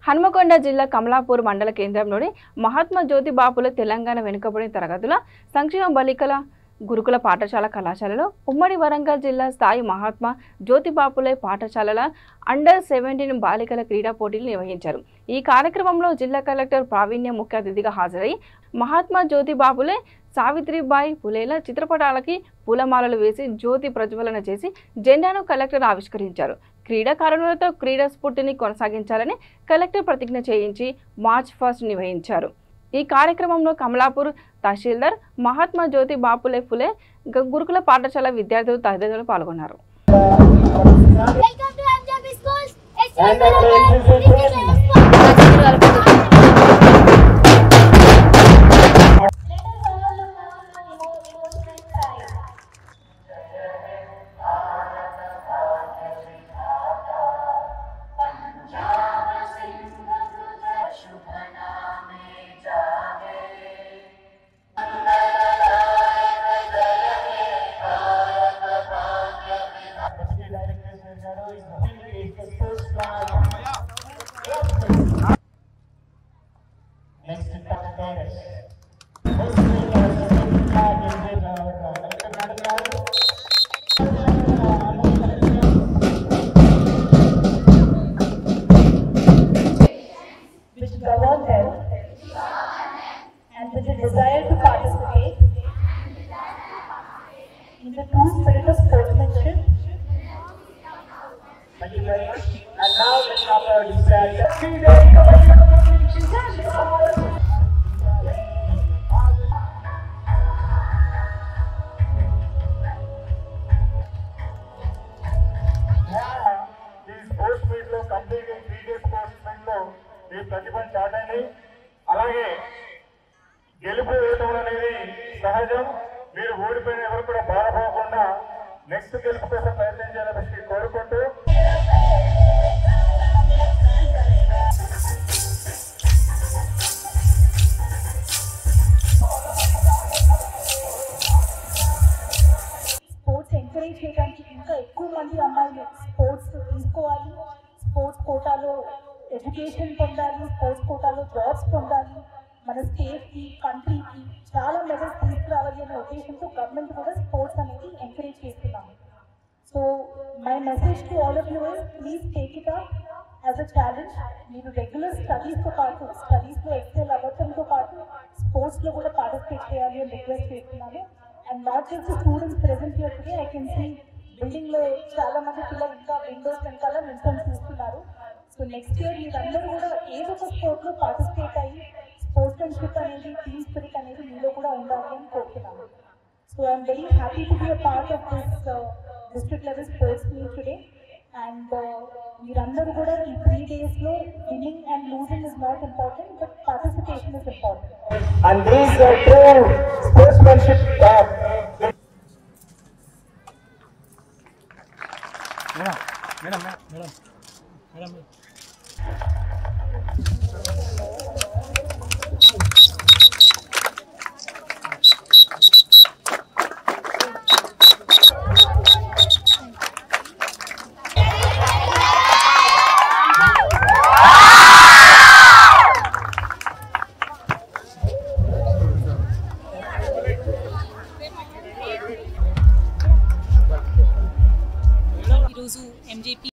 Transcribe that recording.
హన్మకొండ జిల్లా కమలాపూర్ మండల కేంద్రంలోని మహాత్మా జ్యోతి బాపుల తెలంగాణ వెనుకబడిన తరగతుల సంక్షేమ బాలికల గురుకుల పాఠశాల కళాశాలలో ఉమ్మడి వరంగల్ జిల్లా స్థాయి మహాత్మా జ్యోతి బాపులే పాఠశాలల అండర్ 17 బాలికల క్రీడా పోటీలు నిర్వహించారు। ఈ కార్యక్రమంలో జిల్లా కలెక్టర్ ప్రావీణ్య ముఖ్య అతిథిగా హాజరై మహాత్మా జ్యోతి బాపులే సావిత్రిబాయి పులేల చిత్రపటాలకి పూలమాలలు వేసి జ్యోతి ప్రజ్వలన చేసి జెండాను కలెక్టర్ ఆవిష్కరించారు। క్రీడాకారులతో క్రీడా స్ఫూర్తిని కొనసాగించాలని కలెక్టర్ ప్రతిజ్ఞ చేయించి మార్చ్ 1 నిర్వహించారు। ఈ కార్యక్రమంలో కమలాపూర్ తహసీల్దార్ మహాత్మా జ్యోతి బాపులే ఫులే గురుకుల పాఠశాల విద్యార్థులు తదితరులు పాల్గొన్నారు। And with a desire to participate in the true spirit of sportsmanship. Thank you very much. And now let's have our dispatch. ఈ స్పోర్ట్స్ మీట్ లో కంప్లీట్ 3 days స్పోర్ట్స్ మీట్ లో ఈ ప్రతిభను చాటండి। అలాగే గెలుపు ఓటములు అనేది సహజం। మీరు ఓడిపోయిన ఎవరు కూడా బాధపడకుండా నెక్స్ట్ గెలుపు కోసం ప్రయత్నం చేయాలని కోరుకుంటూ స్పోర్ట్స్ ఎంకరేజ్ చేయడానికి ఇంకా ఎక్కువ మంది అమ్మాయిలు స్పోర్ట్స్ తీసుకోవాలి, స్పోర్ట్స్ కోటాలో ఎడ్యుకేషన్ పొందాలి, స్పోర్ట్స్ కోటాలో జాబ్స్ పొందాలి, మన స్టేట్కి కంట్రీకి చాలా మెడల్స్ తీసుకురావాలి అనే ఉద్దేశంతో గవర్నమెంట్ కూడా స్పోర్ట్స్ అనేది ఎంకరేజ్ చేస్తున్నాము। So my message to all of you is please take it up as a challenge. మీరు రెగ్యులర్ స్టడీస్తో పాటు స్టడీస్లో ఎక్సెల్ అవ్వడంతో పాటు స్పోర్ట్స్లో కూడా పార్టిసిపేట్ చేయాలి అని రిక్వెస్ట్ చేస్తున్నాను। And not just students present here today, I can see బిల్డింగ్లో చాలా మంది పిల్లలు ఇంకా విండోస్ వెనకాల నిల్చొని చూస్తున్నారు। సో నెక్స్ట్ ఇయర్ మీరందరూ కూడా ఏదో ఒక స్పోర్ట్లో పార్టిసిపేట్ అయ్యి స్పోర్ట్స్మెన్షిప్ అనేది టీమ్ స్పిరిట్ అనేది మీలో కూడా ఉండాలి అని కోరుతున్నాను। So I'm very happy to be a part of this district level sports meet today. And మీరందరూ కూడా ఈ 3 daysలో winning and losing is not important, but participation is important. and these are true sportsmanship madam